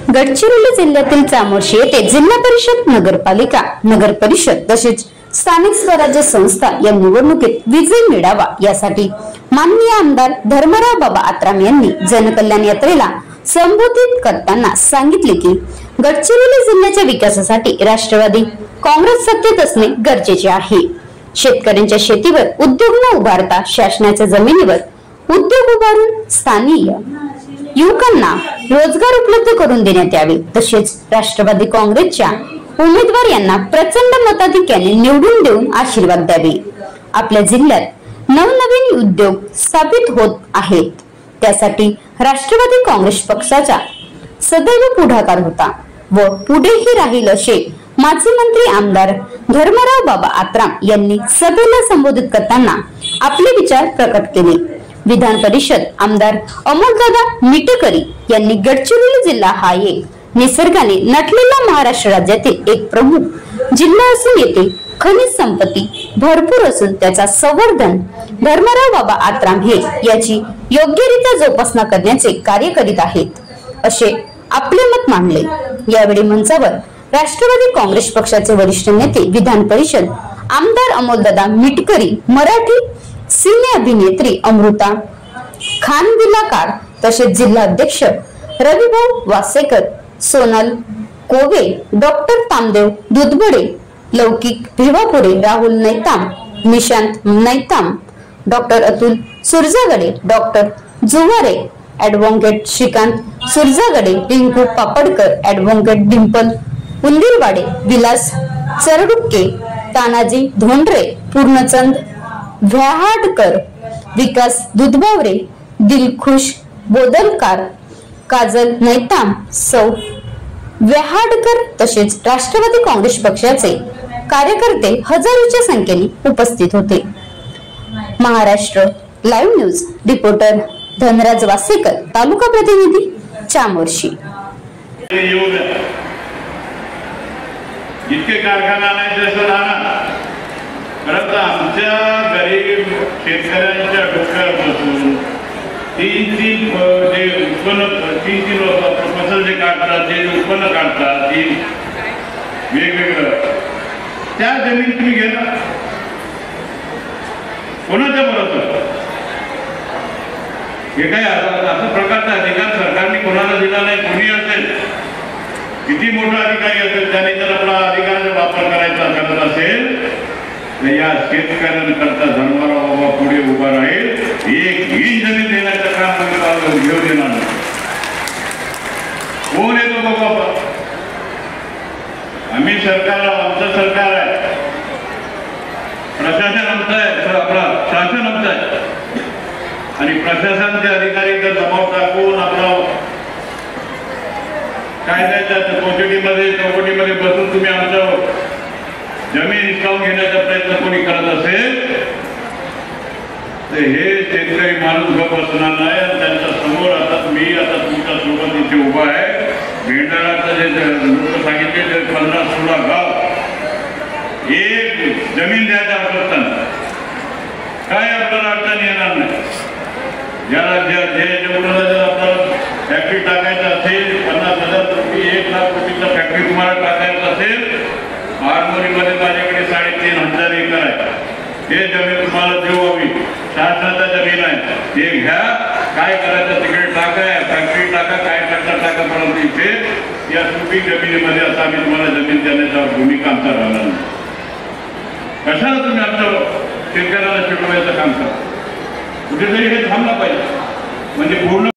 गडचिरोली जिल्ह्यातील चामोर्शी येथे जिल्हा परिषद, नगरपालिका, नगर परिषद तसेच स्थानिक स्वराज्य संस्था या निवडणुकीत विजय मिळावा यासाठी माननीय आमदार धर्मराव बाबा आत्राम यांनी जनकल्याण यात्रेला संबोधित करताना सांगितले की गडचिरोली जिल्ह्याच्या विकासासाठी राष्ट्रवादी काँग्रेस सत्तेत असणे गरजेचे आहे। शेतकऱ्यांच्या शेतीवर उद्योग न उभारता शासनाच्या जमिनीवर उद्योग उभारून स्थानिक युवकांना रोजगार उपलब्ध करून देण्यात यावे। तसेच राष्ट्रवादी काँग्रेसच्या उमेदवार यांना प्रचंड मताधिक्याने निवडून देऊन आशीर्वाद द्यावे। आपल्या जिल्ह्यात नवनवीन उद्योग स्थापित होत आहेत, त्यासाठी राष्ट्रवादी काँग्रेस पक्षाचा सदैव पुढाकार होता व पुढेही राहील असे माजी मंत्री आमदार धर्मराव बाबा आत्राम यांनी सभेला संबोधित करताना आपले विचार प्रकट केले। विधान परिषद आमदार अमोलदादा मिटेकरी यांनी गडचिरोली जिल्हा हा एक निसर्गाने नटलेला महाराष्ट्र राज्यातील एक प्रमुख जिल्हा असून येथे खनिज संपत्ती भरपूर असून त्याचा संवर्धन धर्मराव बाबा आत्राम हे याची योग्यरित्या जोपासना करण्याचे कार्य करीत आहेत असे आपले मत मांडले। यावेळी मंचावर राष्ट्रवादी काँग्रेस पक्षाचे वरिष्ठ नेते विधान परिषद आमदार अमोलदादा मिटकरी, मराठी सिने अभिनेत्री अमृता खानविलाकार तसेच जिल्हा अध्यक्ष Ravibhau Wasekar, Sonal Kove, doctor Tamdev Dudhbade, Laukik Bhiwapure, Rahul Naitam, Nishant Naitam, doctor Atul Surjagade, doctor Juware, advocate Shrikant Surjagade, Rinku Papadkar, advocate Dimpal Undirwade, Vilas Chardukke, Tanaji Dhondre, Purnachand Vyahadkar, Vikas Dudhbaware, Dilkhush Bodalkar, Kajal Naitam, सौ व्याहाडकर तसेच राष्ट्रवादी काँग्रेस पक्षाचे कार्यकर्ते हजारोच्या संख्येने उपस्थित होते। Maharashtra live news reporter Dhanraj Wasekar, तालुका प्रतिनिधी चामोर्शी। जितके कारखाना नाही तसं राहणार, परंतु आमच्या गरीब शेतकऱ्यांच्या डोक्यावर बसून तीन फसल जे काढतात, जे उत्पन्न काढतात, ते वेगवेगळं त्या जमीन तुम्ही घेणार कोणाच्या बरोबर? हे काय असं प्रकारचा अधिकार सरकारने कोणाला दिला नाही। कोणी असेल, किती मोठा अधिकारी असेल, त्याने जर आपला अधिकाराचा वापर करायचा करत असेल तर या शेतकऱ्यांकरता धर्मराव बाबा पुढे उभा राहील। एक ही जमीन देण्याचं काम घेऊ देणार नाही। कोण येतो बाबा? आम्ही सरकारला, आमचं सरकार आहे, प्रशासन आमचं आहे, आपला शासन आमचं आहे आणि प्रशासनाचे अधिकारी जर दबाव टाकून आपला कायद्याच्या चौकटीमध्ये बसून तुम्ही आमचं जमीन हिसकावून घेण्याचा प्रयत्न कोणी करत असेल तर हे शेतकरी माणूस गप बसणार नाही। त्यांच्या समोर आता तुमच्या सोबत इथे उभा आहे। भेंडाळाचं जे लोक सांगितले 15-16 गाव एक जमीन द्यायच्या अडचण काय आपल्याला अडचण येणार नाही। ज्याला जर आपल्याला फॅक्टरी टाकायचं असेल, 50,000 कोटी 1 लाख कोटीचा फॅक्टरी तुम्हाला टाकायचं असेल, आरमोरीमध्ये माझ्याकडे 3,500 एकर आहे, हे जमीन तुम्हाला देऊ हवी, शासनाचा जमीन आहे, ते घ्या, काय करायचं तिकडे टाका, फॅक्टरी टाका, काय टाका, परंतु इथे या सुपीक जमिनीमध्ये असं आम्ही तुम्हाला जमीन देण्याचा भूमिका आमचा राहणार नाही। कशाला तुम्ही आमच्या शेतकऱ्याला चिडवायचं काम करा? कुठेतरी हे थांबलं पाहिजे, म्हणजे पूर्ण